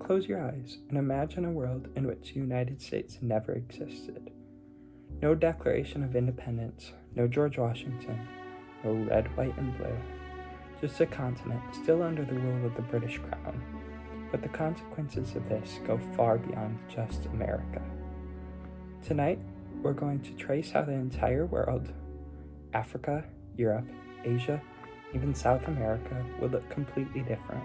close your eyes and imagine a world in which the United States never existed. No Declaration of Independence, no George Washington, no red, white, and blue. Just a continent still under the rule of the British Crown. But the consequences of this go far beyond just America. Tonight, we're going to trace how the entire world, Africa, Europe, Asia, even South America, would look completely different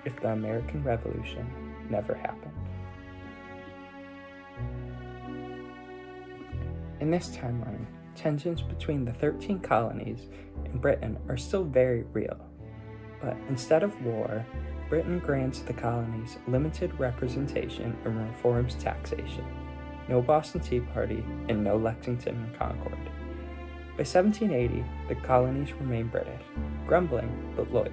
if the American Revolution never happened. In this timeline, tensions between the 13 colonies and Britain are still very real. But instead of war, Britain grants the colonies limited representation and reforms taxation. No Boston Tea Party, and no Lexington and Concord. By 1780, the colonies remain British, grumbling but loyal.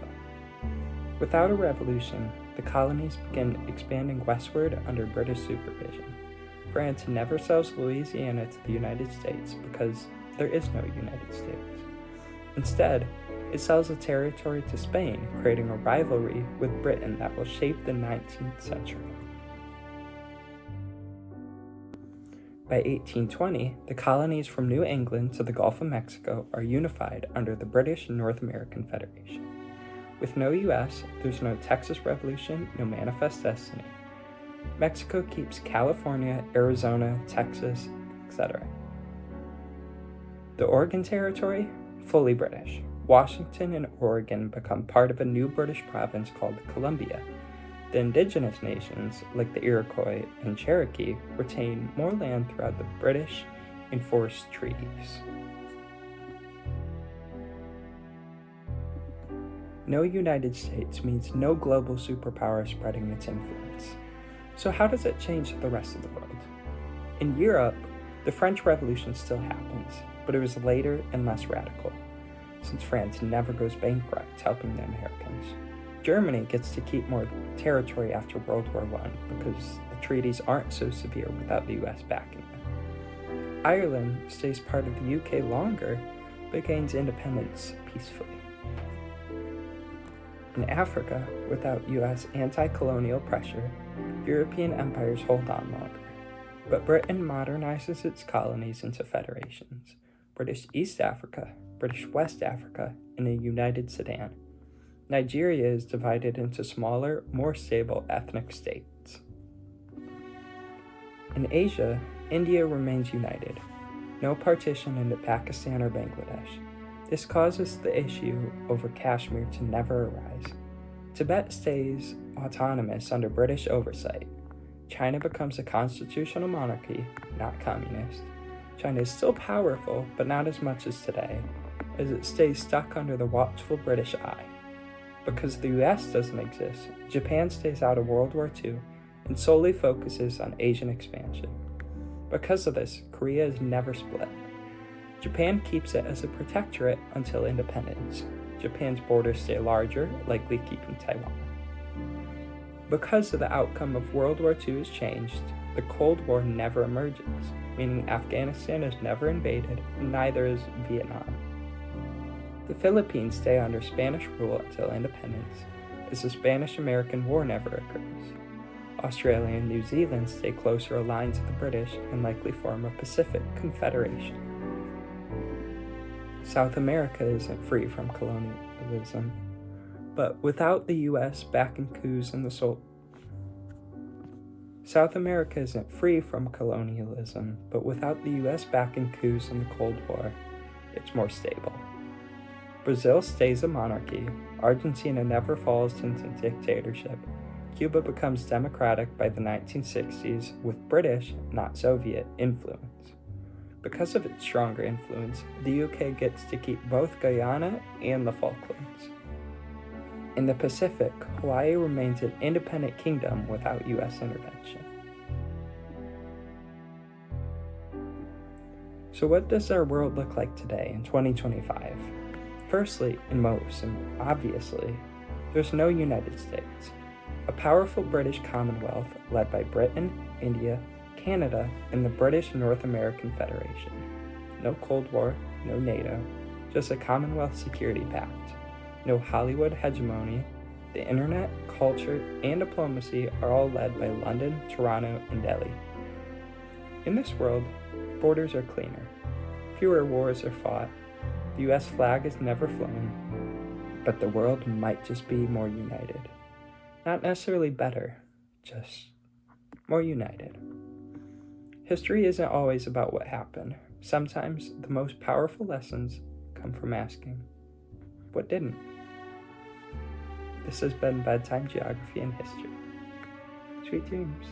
Without a revolution, the colonies begin expanding westward under British supervision. France never sells Louisiana to the United States because there is no United States. Instead, it sells the territory to Spain, creating a rivalry with Britain that will shape the 19th century. By 1820, the colonies from New England to the Gulf of Mexico are unified under the British North American Federation. With no U.S., there's no Texas Revolution, no Manifest Destiny. Mexico keeps California, Arizona, Texas, etc. The Oregon Territory, fully British. Washington and Oregon become part of a new British province called Columbia. The indigenous nations, like the Iroquois and Cherokee, retain more land throughout the British enforced treaties. No United States means no global superpower spreading its influence. So how does it change the rest of the world? In Europe, the French Revolution still happens, but it was later and less radical, since France never goes bankrupt helping the Americans. Germany gets to keep more territory after World War I because the treaties aren't so severe without the US backing them. Ireland stays part of the UK longer, but gains independence peacefully. In Africa, without US anti-colonial pressure, European empires hold on longer. But Britain modernizes its colonies into federations: British East Africa, British West Africa, and a united Sudan. Nigeria is divided into smaller, more stable ethnic states. In Asia, India remains united. No partition into Pakistan or Bangladesh. This causes the issue over Kashmir to never arise. Tibet stays autonomous under British oversight. China becomes a constitutional monarchy, not communist. China is still powerful, but not as much as today, as it stays stuck under the watchful British eye. Because the US doesn't exist, Japan stays out of World War II and solely focuses on Asian expansion. Because of this, Korea is never split. Japan keeps it as a protectorate until independence. Japan's borders stay larger, likely keeping Taiwan. Because of the outcome of World War II is changed, the Cold War never emerges, meaning Afghanistan is never invaded, and neither is Vietnam. The Philippines stay under Spanish rule until independence, as the Spanish-American War never occurs. Australia and New Zealand stay closer aligned to the British and likely form a Pacific Confederation. South America isn't free from colonialism, but without the U.S. backing coups in the South America isn't free from colonialism, but without the U.S. backing coups in the Cold War, it's more stable. Brazil stays a monarchy, Argentina never falls into dictatorship, Cuba becomes democratic by the 1960s with British, not Soviet, influence. Because of its stronger influence, the UK gets to keep both Guyana and the Falklands. In the Pacific, Hawaii remains an independent kingdom without US intervention. So what does our world look like today in 2025? Firstly, and most obviously, there's no United States. A powerful British Commonwealth led by Britain, India, Canada, and the British North American Federation. No Cold War, no NATO, just a Commonwealth Security Pact. No Hollywood hegemony, The internet, culture, and diplomacy are all led by London, Toronto, and Delhi. In this world, borders are cleaner. Fewer wars are fought. The US flag is never flown. But the world might just be more united. Not necessarily better, just more united. History isn't always about what happened. Sometimes the most powerful lessons come from asking, what didn't? This has been Bedtime Geography and History. Sweet dreams.